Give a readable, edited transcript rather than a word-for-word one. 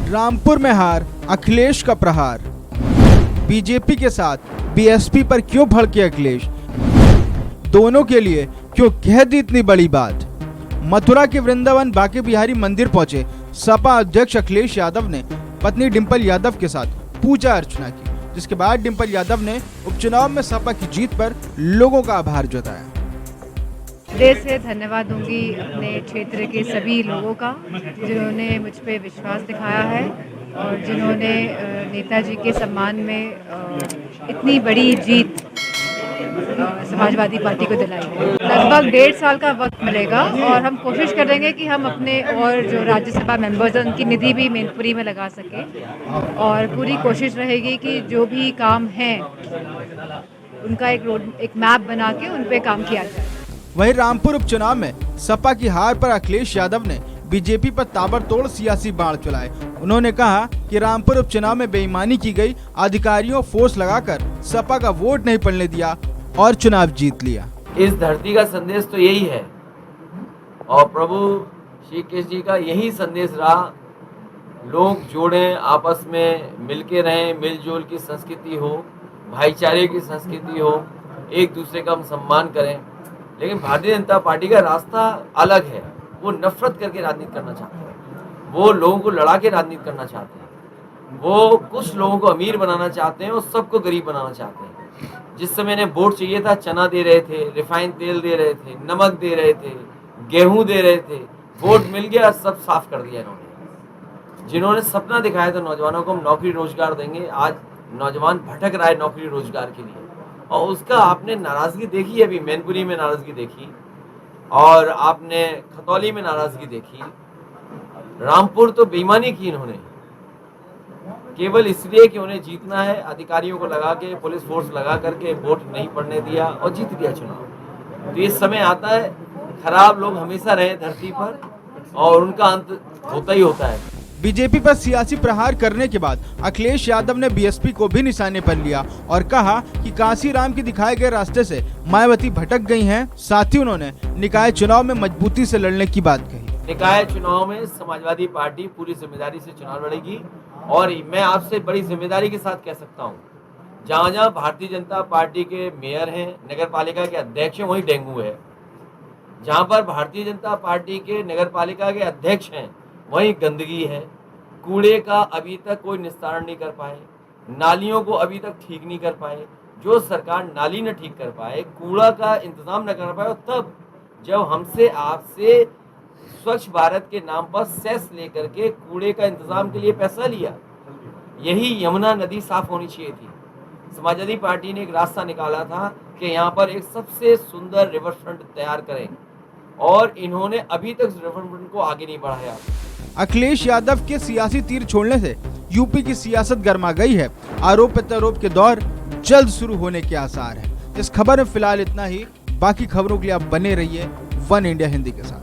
रामपुर में हार, अखिलेश का प्रहार। बीजेपी के साथ बीएसपी पर क्यों भड़के अखिलेश? दोनों के लिए क्यों कह दी इतनी बड़ी बात? मथुरा के वृंदावन बांके बिहारी मंदिर पहुंचे सपा अध्यक्ष अखिलेश यादव ने पत्नी डिंपल यादव के साथ पूजा अर्चना की, जिसके बाद डिंपल यादव ने उपचुनाव में सपा की जीत पर लोगों का आभार जताया। दिल से धन्यवाद दूंगी अपने क्षेत्र के सभी लोगों का जिन्होंने मुझ पे विश्वास दिखाया है और जिन्होंने नेताजी के सम्मान में इतनी बड़ी जीत समाजवादी पार्टी को दिलाई है। लगभग 1.5 साल का वक्त मिलेगा और हम कोशिश करेंगे कि हम अपने और जो राज्यसभा मेंबर्स हैं उनकी निधि भी मैनपुरी में लगा सकें और पूरी कोशिश रहेगी कि जो भी काम हैं उनका एक मैप बना के उन पे काम किया जाए। वहीं रामपुर उपचुनाव में सपा की हार पर अखिलेश यादव ने बीजेपी पर ताबड़तोड़ सियासी बाण चलाए। उन्होंने कहा कि रामपुर उपचुनाव में बेईमानी की गई, अधिकारियों फोर्स लगाकर सपा का वोट नहीं पड़ने दिया और चुनाव जीत लिया। इस धरती का संदेश तो यही है और प्रभु श्री कृष्ण जी का यही संदेश रहा, लोग जोड़ें, आपस में मिलके रहें, मिलजुल की संस्कृति हो, भाईचारे की संस्कृति हो, एक दूसरे का हम सम्मान करें। लेकिन भारतीय जनता पार्टी का रास्ता अलग है। वो नफरत करके राजनीति करना चाहते हैं, वो लोगों को लड़ा के राजनीति करना चाहते हैं, वो कुछ लोगों को अमीर बनाना चाहते हैं और सबको गरीब बनाना चाहते हैं। जिस समय इन्हें वोट चाहिए था चना दे रहे थे, रिफाइंड तेल दे रहे थे, नमक दे रहे थे, गेहूं दे रहे थे, वोट मिल गया, सब साफ कर दिया इन्होंने। जिन्होंने सपना दिखाया था नौजवानों को हम नौकरी रोजगार देंगे, आज नौजवान भटक रहा है नौकरी रोजगार के लिए और उसका आपने नाराजगी देखी, अभी मैनपुरी में नाराजगी देखी और आपने खतौली में नाराजगी देखी। रामपुर तो बेईमानी की इन्होंने केवल इसलिए कि उन्हें जीतना है, अधिकारियों को लगा के, पुलिस फोर्स लगा करके वोट नहीं पड़ने दिया और जीत दिया चुनाव। तो ये समय आता है, खराब लोग हमेशा रहे धरती पर और उनका अंत होता ही होता है। बीजेपी पर सियासी प्रहार करने के बाद अखिलेश यादव ने बीएसपी को भी निशाने पर लिया और कहा कि कांसीराम के दिखाए गए रास्ते से मायावती भटक गई हैं। साथ ही उन्होंने निकाय चुनाव में मजबूती से लड़ने की बात कही। निकाय चुनाव में समाजवादी पार्टी पूरी जिम्मेदारी से चुनाव लड़ेगी और मैं आपसे बड़ी जिम्मेदारी के साथ कह सकता हूँ, जहाँ जहाँ भारतीय जनता पार्टी के मेयर हैं, नगर पालिका के अध्यक्ष हैं, वहीं डेंगू है। जहाँ पर भारतीय जनता पार्टी के नगर पालिका के अध्यक्ष हैं वहीं गंदगी है, कूड़े का अभी तक कोई निस्तारण नहीं कर पाए, नालियों को अभी तक ठीक नहीं कर पाए। जो सरकार नाली न ठीक कर पाए, कूड़ा का इंतजाम न कर पाए, और तब जब हमसे आपसे स्वच्छ भारत के नाम पर सेस लेकर के कूड़े का इंतजाम के लिए पैसा लिया, यही यमुना नदी साफ होनी चाहिए थी। समाजवादी पार्टी ने एक रास्ता निकाला था कि यहाँ पर एक सबसे सुंदर रिवर फ्रंट तैयार करें और इन्होंने अभी तक रिवर फ्रंट को आगे नहीं बढ़ाया। अखिलेश यादव के सियासी तीर छोड़ने से यूपी की सियासत गर्मा गई है। आरोप प्रत्यारोप के दौर जल्द शुरू होने के आसार हैं। इस खबर में फिलहाल इतना ही। बाकी खबरों के लिए आप बने रहिए वन इंडिया हिंदी के साथ।